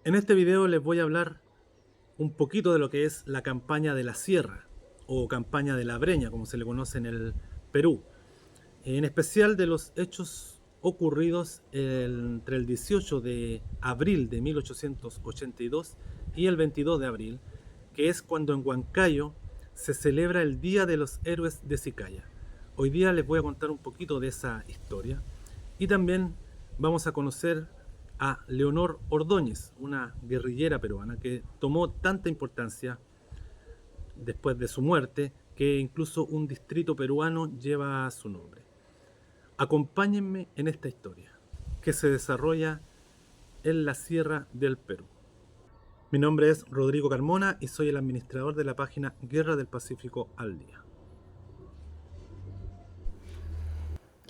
En este video les voy a hablar un poquito de lo que es la campaña de la Sierra o campaña de la Breña, como se le conoce en el Perú. En especial de los hechos ocurridos entre el 18 de abril de 1882 y el 22 de abril, que es cuando en Huancayo se celebra el Día de los Héroes de Sicaya. Hoy día les voy a contar un poquito de esa historia y también vamos a conocer a Leonor Ordóñez, una guerrillera peruana que tomó tanta importancia después de su muerte que incluso un distrito peruano lleva su nombre. Acompáñenme en esta historia que se desarrolla en la Sierra del Perú. Mi nombre es Rodrigo Carmona y soy el administrador de la página Guerra del Pacífico al Día.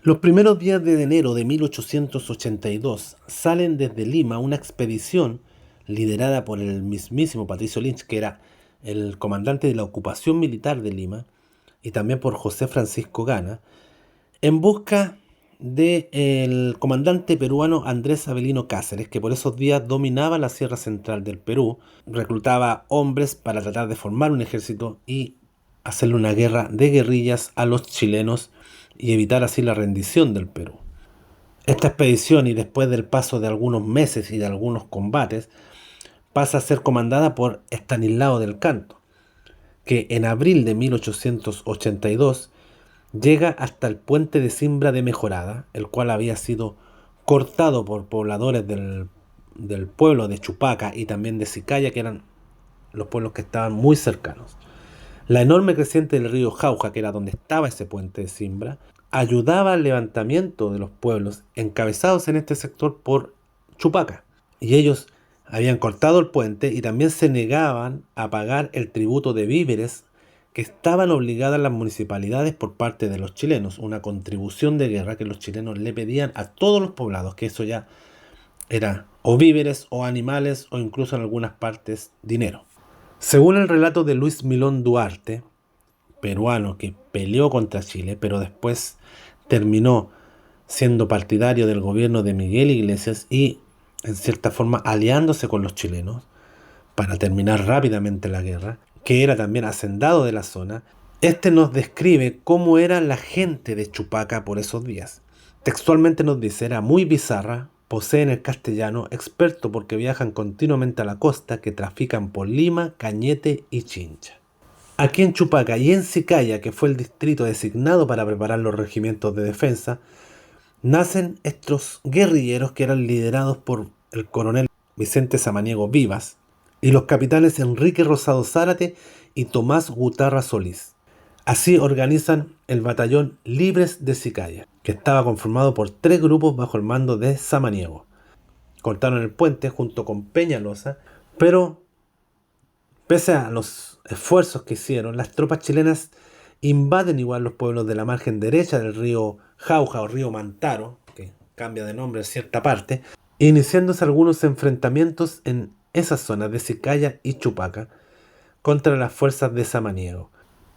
Los primeros días de enero de 1882 salen desde Lima una expedición liderada por el mismísimo Patricio Lynch, que era el comandante de la ocupación militar de Lima, y también por José Francisco Gana, en busca del comandante peruano Andrés Avelino Cáceres, que por esos días dominaba la Sierra Central del Perú, reclutaba hombres para tratar de formar un ejército y hacerle una guerra de guerrillas a los chilenos y evitar así la rendición del Perú. Esta expedición, y después del paso de algunos meses y de algunos combates, pasa a ser comandada por Estanislao del Canto, que en abril de 1882 llega hasta el puente de Zimbra de Mejorada, el cual había sido cortado por pobladores del pueblo de Chupaca y también de Sicaya, que eran los pueblos que estaban muy cercanos. La enorme creciente del río Jauja, que era donde estaba ese puente de Zimbra, ayudaba al levantamiento de los pueblos encabezados en este sector por Chupaca. Y ellos habían cortado el puente y también se negaban a pagar el tributo de víveres que estaban obligadas las municipalidades por parte de los chilenos, una contribución de guerra que los chilenos le pedían a todos los poblados, que eso ya era o víveres o animales o incluso en algunas partes dinero. Según el relato de Luis Milón Duarte, peruano que peleó contra Chile, pero después terminó siendo partidario del gobierno de Miguel Iglesias y, en cierta forma, aliándose con los chilenos para terminar rápidamente la guerra, que era también hacendado de la zona, este nos describe cómo era la gente de Chupaca por esos días. Textualmente nos dice: era muy bizarra, poseen el castellano, experto porque viajan continuamente a la costa, que trafican por Lima, Cañete y Chincha. Aquí en Chupaca y en Sicaya, que fue el distrito designado para preparar los regimientos de defensa, nacen estos guerrilleros que eran liderados por el coronel Vicente Samaniego Vivas y los capitanes Enrique Rosado Zárate y Tomás Gutarra Solís. Así organizan el batallón Libres de Sicaya, que estaba conformado por 3 grupos bajo el mando de Samaniego. Cortaron el puente junto con Peñalosa, pero pese a los esfuerzos que hicieron, las tropas chilenas invaden igual los pueblos de la margen derecha del río Jauja o río Mantaro, que cambia de nombre en cierta parte, iniciándose algunos enfrentamientos en esas zonas de Sicaya y Chupaca contra las fuerzas de Samaniego.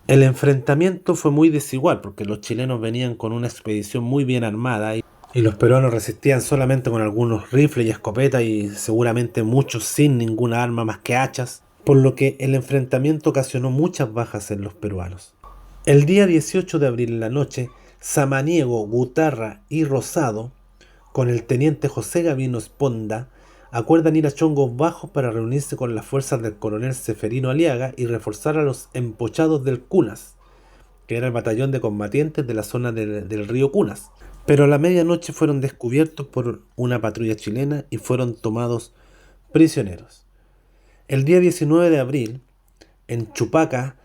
El enfrentamiento fue muy desigual porque los chilenos venían con una expedición muy bien armada y los peruanos resistían solamente con algunos rifles y escopetas y seguramente muchos sin ninguna arma más que hachas, por lo que el enfrentamiento ocasionó muchas bajas en los peruanos. El día 18 de abril en la noche, Samaniego, Gutarra y Rosado, con el teniente José Gavino Esponda, acuerdan ir a Chongos Bajos para reunirse con las fuerzas del coronel Seferino Aliaga y reforzar a los empochados del Cunas, que era el batallón de combatientes de la zona del río Cunas. Pero a la medianoche fueron descubiertos por una patrulla chilena y fueron tomados prisioneros. El día 19 de abril, en Chupaca,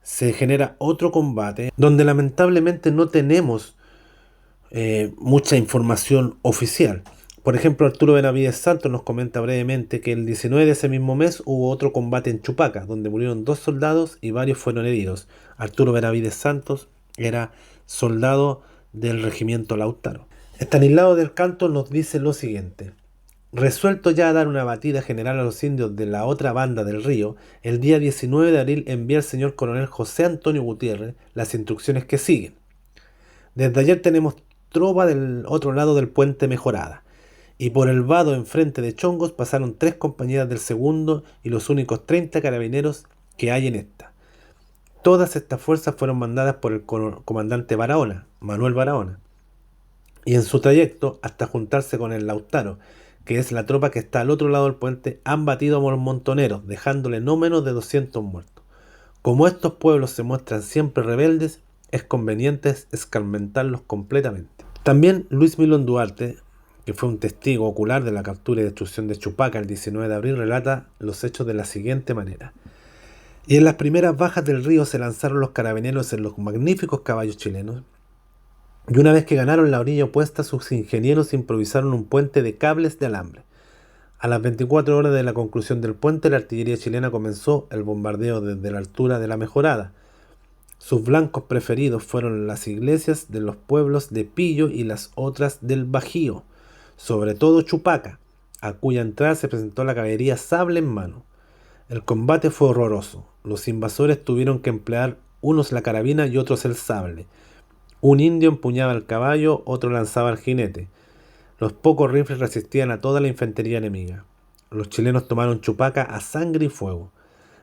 se genera otro combate donde lamentablemente no tenemos mucha información oficial. Por ejemplo, Arturo Benavides Santos nos comenta brevemente que el 19 de ese mismo mes hubo otro combate en Chupaca, donde murieron 2 soldados y varios fueron heridos. Arturo Benavides Santos era soldado del regimiento Lautaro. Estanislao del Canto nos dice lo siguiente: resuelto ya a dar una batida general a los indios de la otra banda del río, el día 19 de abril envía el señor coronel José Antonio Gutiérrez las instrucciones que siguen. Desde ayer tenemos tropa del otro lado del puente Mejorada, y por el vado enfrente de Chongos pasaron 3 compañías del segundo y los únicos 30 carabineros que hay en esta. Todas estas fuerzas fueron mandadas por el comandante Barahona, Manuel Barahona, y en su trayecto hasta juntarse con el Lautaro, que es la tropa que está al otro lado del puente, han batido a los montoneros, dejándole no menos de 200 muertos. Como estos pueblos se muestran siempre rebeldes, es conveniente escarmentarlos completamente. También Luis Milón Duarte, que fue un testigo ocular de la captura y destrucción de Chupaca el 19 de abril, relata los hechos de la siguiente manera. Y en las primeras bajas del río se lanzaron los carabineros en los magníficos caballos chilenos, y una vez que ganaron la orilla opuesta, sus ingenieros improvisaron un puente de cables de alambre. A las 24 horas de la conclusión del puente, la artillería chilena comenzó el bombardeo desde la altura de la Mejorada. Sus blancos preferidos fueron las iglesias de los pueblos de Pillo y las otras del Bajío, sobre todo Chupaca, a cuya entrada se presentó la caballería sable en mano. El combate fue horroroso. Los invasores tuvieron que emplear unos la carabina y otros el sable. Un indio empuñaba el caballo, otro lanzaba al jinete. Los pocos rifles resistían a toda la infantería enemiga. Los chilenos tomaron Chupaca a sangre y fuego.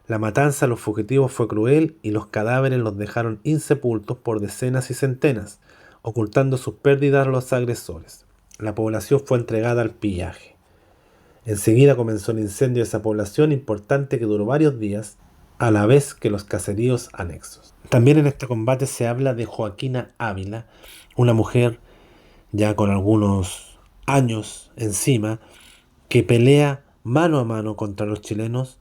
La matanza a los fugitivos fue cruel y los cadáveres los dejaron insepultos por decenas y centenas, ocultando sus pérdidas a los agresores. La población fue entregada al pillaje. Enseguida comenzó el incendio de esa población importante que duró varios días, a la vez que los caseríos anexos. También en este combate se habla de Joaquina Ávila, una mujer ya con algunos años encima, que pelea mano a mano contra los chilenos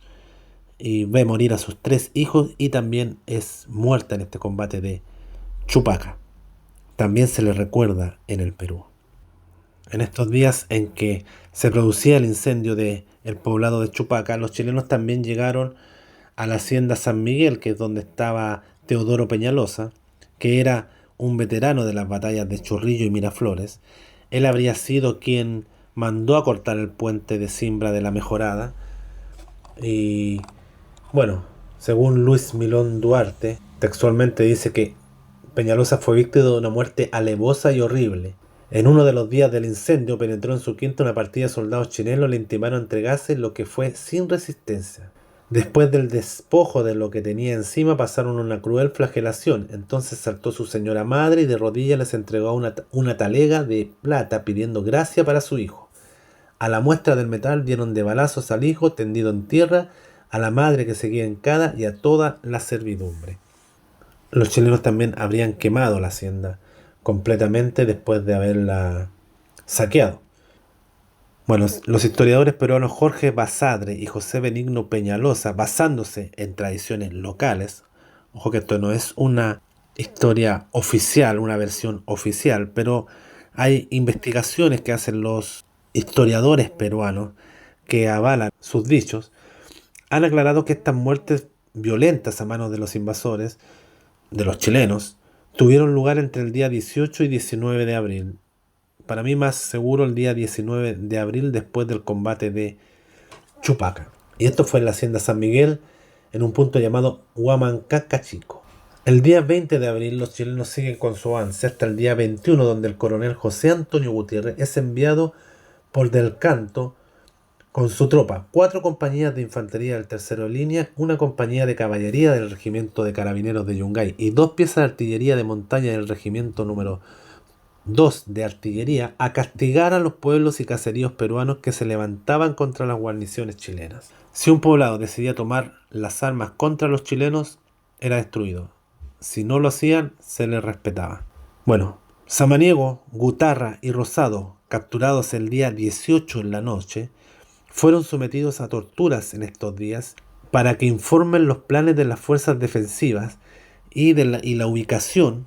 y ve morir a sus 3 hijos y también es muerta en este combate de Chupaca. También se le recuerda en el Perú. En estos días en que se producía el incendio del poblado de Chupaca, los chilenos también llegaron a la hacienda San Miguel, que es donde estaba Teodoro Peñalosa, que era un veterano de las batallas de Chorrillo y Miraflores. Él habría sido quien mandó a cortar el puente de Simbra de la Mejorada. Y bueno, según Luis Milón Duarte, textualmente dice que Peñalosa fue víctima de una muerte alevosa y horrible. En uno de los días del incendio penetró en su quinta una partida de soldados chilenos, le intimaron entregarse, lo que fue sin resistencia. Después del despojo de lo que tenía encima, pasaron una cruel flagelación. Entonces saltó su señora madre y de rodillas les entregó una talega de plata pidiendo gracia para su hijo. A la muestra del metal dieron de balazos al hijo tendido en tierra, a la madre que seguía hincada y a toda la servidumbre. Los chilenos también habrían quemado la hacienda completamente después de haberla saqueado. Bueno, los historiadores peruanos Jorge Basadre y José Benigno Peñalosa, basándose en tradiciones locales, ojo que esto no es una historia oficial, una versión oficial, pero hay investigaciones que hacen los historiadores peruanos que avalan sus dichos, han aclarado que estas muertes violentas a manos de los invasores, de los chilenos, tuvieron lugar entre el día 18 y 19 de abril. Para mí más seguro el día 19 de abril después del combate de Chupaca. Y esto fue en la hacienda San Miguel, en un punto llamado Huamancacachico. El día 20 de abril los chilenos siguen con su avance hasta el día 21, donde el coronel José Antonio Gutiérrez es enviado por Del Canto con su tropa, 4 compañías de infantería del tercero de línea, una compañía de caballería del regimiento de carabineros de Yungay y 2 piezas de artillería de montaña del regimiento número 2 de artillería a castigar a los pueblos y caseríos peruanos que se levantaban contra las guarniciones chilenas. Si un poblado decidía tomar las armas contra los chilenos, era destruido. Si no lo hacían, se les respetaba. Bueno, Samaniego, Gutarra y Rosado, capturados el día 18 en la noche, fueron sometidos a torturas en estos días para que informen los planes de las fuerzas defensivas y la ubicación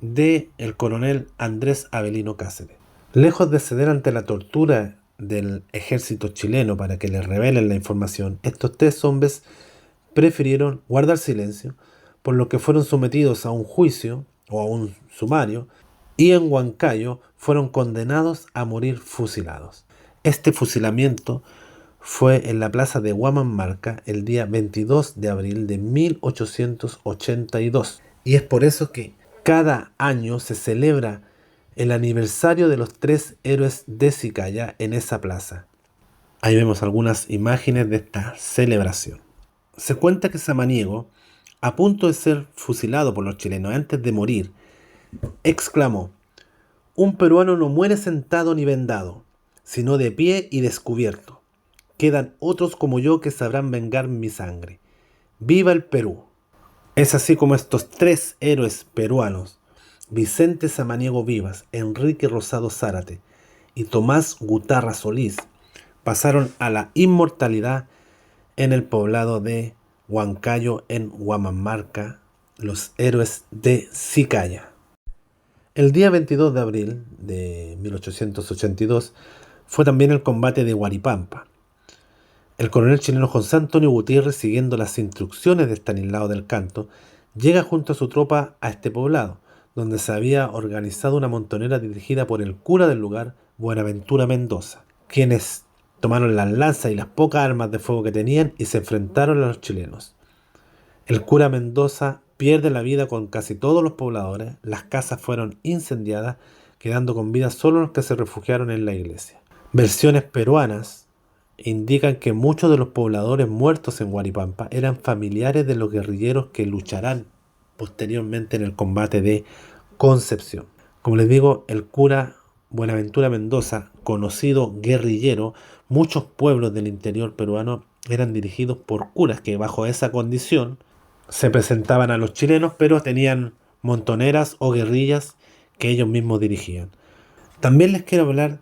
del coronel Andrés Avelino Cáceres. Lejos de ceder ante la tortura del ejército chileno para que les revelen la información, estos 3 hombres prefirieron guardar silencio, por lo que fueron sometidos a un juicio o a un sumario y en Huancayo fueron condenados a morir fusilados. Este fusilamiento fue en la plaza de Huamanmarca el día 22 de abril de 1882 y es por eso que cada año se celebra el aniversario de los 3 héroes de Sicaya en esa plaza. Ahí vemos algunas imágenes de esta celebración. Se cuenta que Samaniego, a punto de ser fusilado por los chilenos antes de morir, exclamó: "Un peruano no muere sentado ni vendado, sino de pie y descubierto. Quedan otros como yo que sabrán vengar mi sangre. ¡Viva el Perú!". Es así como estos 3 héroes peruanos, Vicente Samaniego Vivas, Enrique Rosado Zárate y Tomás Gutarra Solís, pasaron a la inmortalidad en el poblado de Huancayo, en Huamanmarca, los héroes de Sicaya. El día 22 de abril de 1882 fue también el combate de Huaripampa. El coronel chileno José Antonio Gutiérrez, siguiendo las instrucciones de Estanislao del Canto, llega junto a su tropa a este poblado, donde se había organizado una montonera dirigida por el cura del lugar, Buenaventura Mendoza, quienes tomaron las lanzas y las pocas armas de fuego que tenían y se enfrentaron a los chilenos. El cura Mendoza pierde la vida con casi todos los pobladores, las casas fueron incendiadas, quedando con vida solo los que se refugiaron en la iglesia. Versiones peruanas indican que muchos de los pobladores muertos en Huaripampa eran familiares de los guerrilleros que lucharán posteriormente en el combate de Concepción. Como les digo, el cura Buenaventura Mendoza, conocido guerrillero, muchos pueblos del interior peruano eran dirigidos por curas que bajo esa condición se presentaban a los chilenos, pero tenían montoneras o guerrillas que ellos mismos dirigían. También les quiero hablar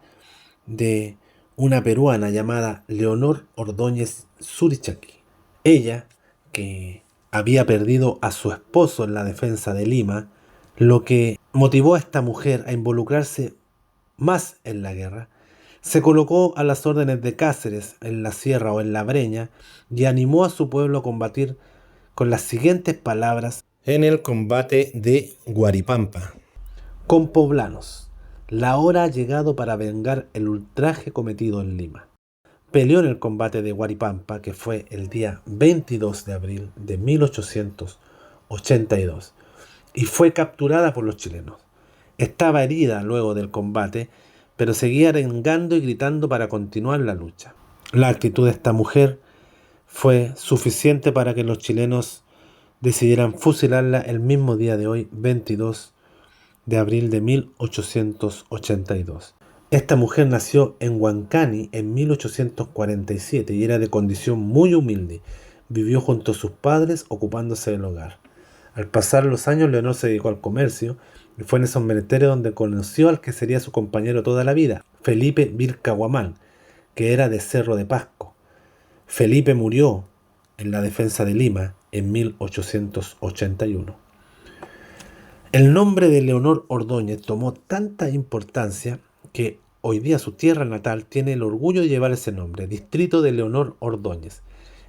de una peruana llamada Leonor Ordóñez Surichaqui. Ella, que había perdido a su esposo en la defensa de Lima, lo que motivó a esta mujer a involucrarse más en la guerra, se colocó a las órdenes de Cáceres en la Sierra o en la Breña y animó a su pueblo a combatir con las siguientes palabras en el combate de Huaripampa: "Con poblanos, la hora ha llegado para vengar el ultraje cometido en Lima". Peleó en el combate de Huaripampa, que fue el día 22 de abril de 1882, y fue capturada por los chilenos. Estaba herida luego del combate, pero seguía arengando y gritando para continuar la lucha. La actitud de esta mujer fue suficiente para que los chilenos decidieran fusilarla el mismo día de hoy, 22 de abril de 1882. Esta mujer nació en Huancani en 1847 y era de condición muy humilde. Vivió junto a sus padres ocupándose del hogar. Al pasar los años, Leonor se dedicó al comercio y fue en esos menesteres donde conoció al que sería su compañero toda la vida, Felipe Vilcahuamán, que era de Cerro de Pasco. Felipe murió en la defensa de Lima en 1881. El nombre de Leonor Ordóñez tomó tanta importancia que hoy día su tierra natal tiene el orgullo de llevar ese nombre, Distrito de Leonor Ordóñez,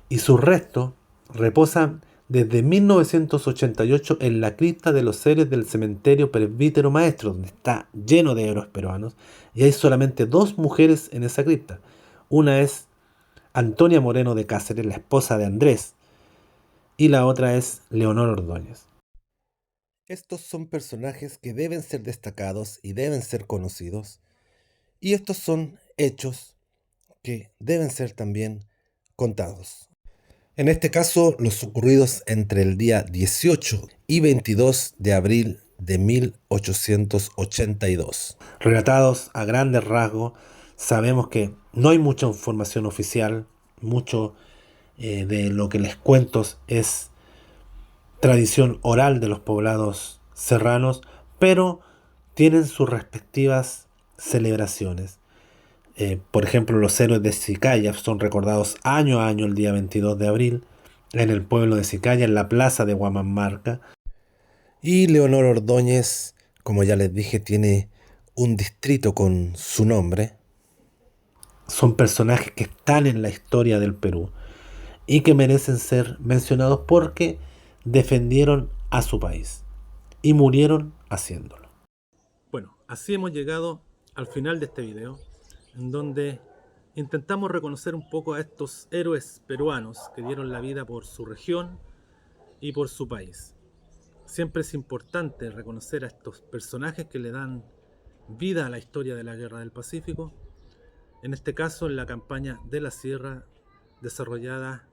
y sus restos reposan desde 1988 en la cripta de los seres del cementerio Presbítero Maestro, donde está lleno de héroes peruanos, y hay solamente 2 mujeres en esa cripta. Una es Antonia Moreno de Cáceres, la esposa de Andrés, y la otra es Leonor Ordóñez. Estos son personajes que deben ser destacados y deben ser conocidos, y estos son hechos que deben ser también contados. En este caso, los ocurridos entre el día 18 y 22 de abril de 1882. Relatados a grandes rasgos, sabemos que no hay mucha información oficial, mucho de lo que les cuento es tradición oral de los poblados serranos, pero tienen sus respectivas celebraciones. Por ejemplo, los héroes de Sicaya son recordados año a año el día 22 de abril en el pueblo de Sicaya, en la plaza de Huamanmarca. Y Leonor Ordóñez, como ya les dije, tiene un distrito con su nombre. Son personajes que están en la historia del Perú y que merecen ser mencionados porque defendieron a su país y murieron haciéndolo. Bueno, así hemos llegado al final de este video, en donde intentamos reconocer un poco a estos héroes peruanos que dieron la vida por su región y por su país. Siempre es importante reconocer a estos personajes que le dan vida a la historia de la Guerra del Pacífico, en este caso en la campaña de la Sierra, desarrollada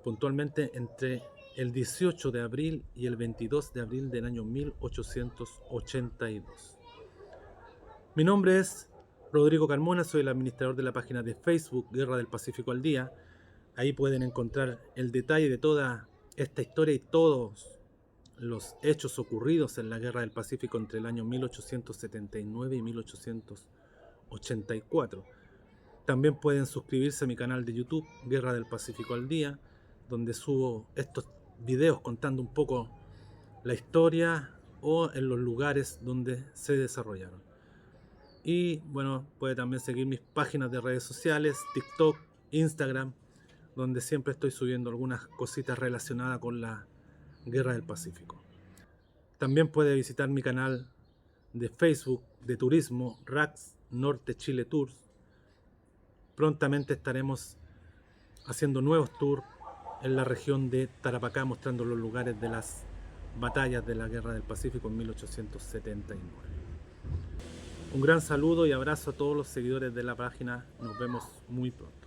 puntualmente entre el 18 de abril y el 22 de abril del año 1882. Mi nombre es Rodrigo Carmona, soy el administrador de la página de Facebook Guerra del Pacífico al Día. Ahí pueden encontrar el detalle de toda esta historia y todos los hechos ocurridos en la Guerra del Pacífico entre el año 1879 y 1884. También pueden suscribirse a mi canal de YouTube Guerra del Pacífico al Día, donde subo estos videos contando un poco la historia o en los lugares donde se desarrollaron. Y bueno, puede también seguir mis páginas de redes sociales, TikTok, Instagram, donde siempre estoy subiendo algunas cositas relacionadas con la Guerra del Pacífico. También puede visitar mi canal de Facebook de turismo RAX Norte Chile Tours. Prontamente estaremos haciendo nuevos tours en la región de Tarapacá, mostrando los lugares de las batallas de la Guerra del Pacífico en 1879. Un gran saludo y abrazo a todos los seguidores de la página. Nos vemos muy pronto.